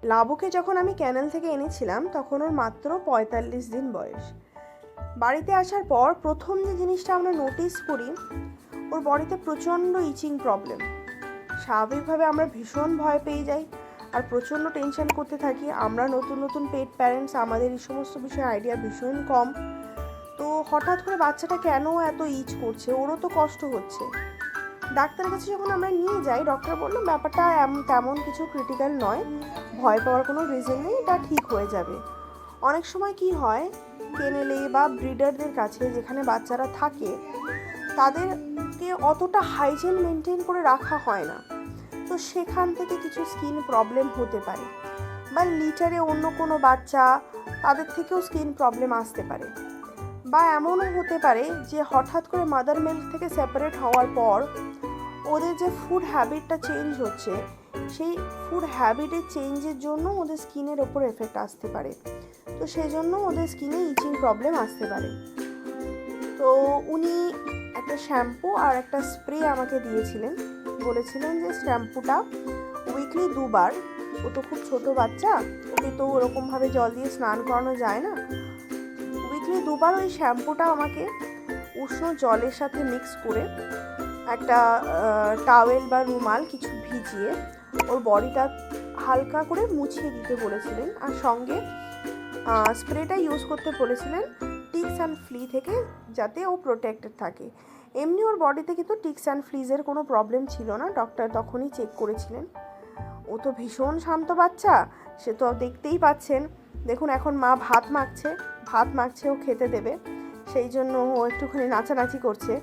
লাবুকে যখন আমি ক্যানেল থেকে এনেছিলাম তখন ওর মাত্র ৪৫ দিন বয়স। বাড়িতে আসার পর প্রথম যে জিনিসটা আমরা নোটিস করি, ওর বডিতে প্রচণ্ড ইচিং প্রবলেম। স্বাভাবিকভাবে আমরা ভীষণ ভয় পেয়ে যাই আর প্রচণ্ড টেনশন করতে থাকি। আমরা নতুন নতুন পেট প্যারেন্টস, আমাদের এই সমস্ত বিষয়ে আইডিয়া ভীষণ কম। তো হঠাৎ করে বাচ্চাটা কেন এত ইচ করছে, ওরও তো কষ্ট হচ্ছে। ডাক্তারের কাছে যখন আমরা নিয়ে যাই, ডক্টর বললো ব্যাপারটা তেমন কিছু ক্রিটিক্যাল নয়, ভয় পাওয়ার কোনো রিজন নেই, এটা ঠিক হয়ে যাবে। অনেক সময় কি হয়, কেনেলে বা ব্রিডারদের কাছে যেখানে বাচ্চারা থাকে তাদেরকে অতটা হাইজিন মেনটেন করে রাখা হয় না, তো সেখান থেকে কিছু স্কিন প্রবলেম হতে পারে। বা লিটারে অন্য কোনো বাচ্চা, তাদের থেকেও স্কিন প্রবলেম আসতে পারে। বা এমনও হতে পারে যে হঠাৎ করে মাদার মিল্ক থেকে সেপারেট হওয়ার পর ওদের যে ফুড হ্যাবিটটা চেঞ্জ হচ্ছে, সেই ফুড হ্যাবিটের চেঞ্জের জন্য ওদের স্কিনের ওপর এফেক্ট আসতে পারে। তো সেই জন্য ওদের স্কিনে ইচিং প্রবলেম আসতে পারে। তো উনি একটা শ্যাম্পু আর একটা স্প্রে আমাকে দিয়েছিলেন, বলেছিলেন যে শ্যাম্পুটা উইকলি 2 বার। ও তো খুব ছোট বাচ্চা, ওকে তো ওরকমভাবে জল দিয়ে স্নান করানো যায় না। উইকলি 2 বার ওই শ্যাম্পুটা আমাকে উষ্ণ জলের সাথে মিক্স করে একটা টাওয়েল বা রুমাল কিছু ভিজিয়ে ওর বডিটা হালকা করে মুছিয়ে দিতে বলেছিলেন। আর সঙ্গে স্প্রেটা ইউজ করতে বলেছিলেন টিক্স অ্যান্ড ফ্লি থেকে, যাতে ও প্রোটেক্টেড থাকে। এমনি ওর বডিতে কিন্তু টিক্স অ্যান্ড ফ্লিজের কোনো প্রবলেম ছিল না, ডক্টর তখনই চেক করেছিলেন। ও তো ভীষণ শান্ত বাচ্চা, সে তো দেখতেই পাচ্ছেন। দেখুন এখন মা ভাত মাখছে, ও খেতে দেবে, সেই জন্য ও একটুখানি নাচানাচি করছে।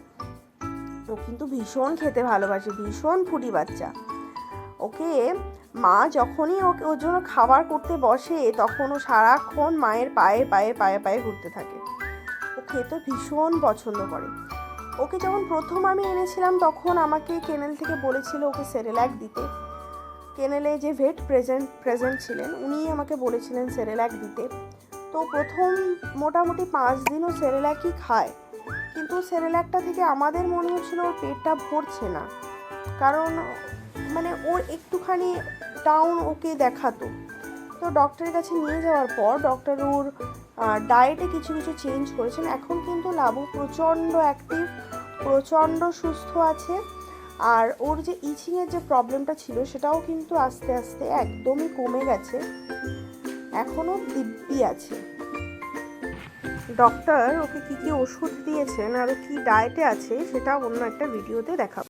ও কিন্তু ভীষণ খেতে ভালোবাসে, ভীষণ ফুডি বাচ্চা। ওকে মা যখনই ওর জন্য খাবার করতে বসে, তখন ও সারাক্ষণ মায়ের পায়ে পায়ে পায়ে পায়ে ঘুরতে থাকে। ও খেতে ভীষণ পছন্দ করে। ওকে যখন প্রথম আমি এনেছিলাম তখন আমাকে কেনেল থেকে বলেছিল ওকে সেরেল্যাক দিতে। কেনেলে যে ভেট প্রেজেন্ট ছিলেন উনিই আমাকে বলেছিলেন সেরেল্যাক দিতে। তো প্রথম মোটামুটি 5 দিনও সেরেল্যাকই খায়, কিন্তু সেরেল্যাকটা থেকে আমাদের মনে হচ্ছিল ওর পেটটা ভরছে না, কারণ মানে ওর একটুখানি ডাউন ওকে দেখাতো। তো ডক্টরের কাছে নিয়ে যাওয়ার পর ডক্টর ওর ডায়েটে কিছু কিছু চেঞ্জ করেছেন। এখন কিন্তু লাবু প্রচণ্ড অ্যাক্টিভ, প্রচণ্ড সুস্থ আছে। আর ওর যে ইচিংয়ের যে প্রবলেমটা ছিল সেটাও কিন্তু আস্তে আস্তে একদমই কমে গেছে, এখনও দিব্যি আছে। ডক্টর ওকে কী কী ওষুধ দিয়েছেন আর কি ডায়েটে আছে সেটা অন্য একটা ভিডিওতে দেখাবো।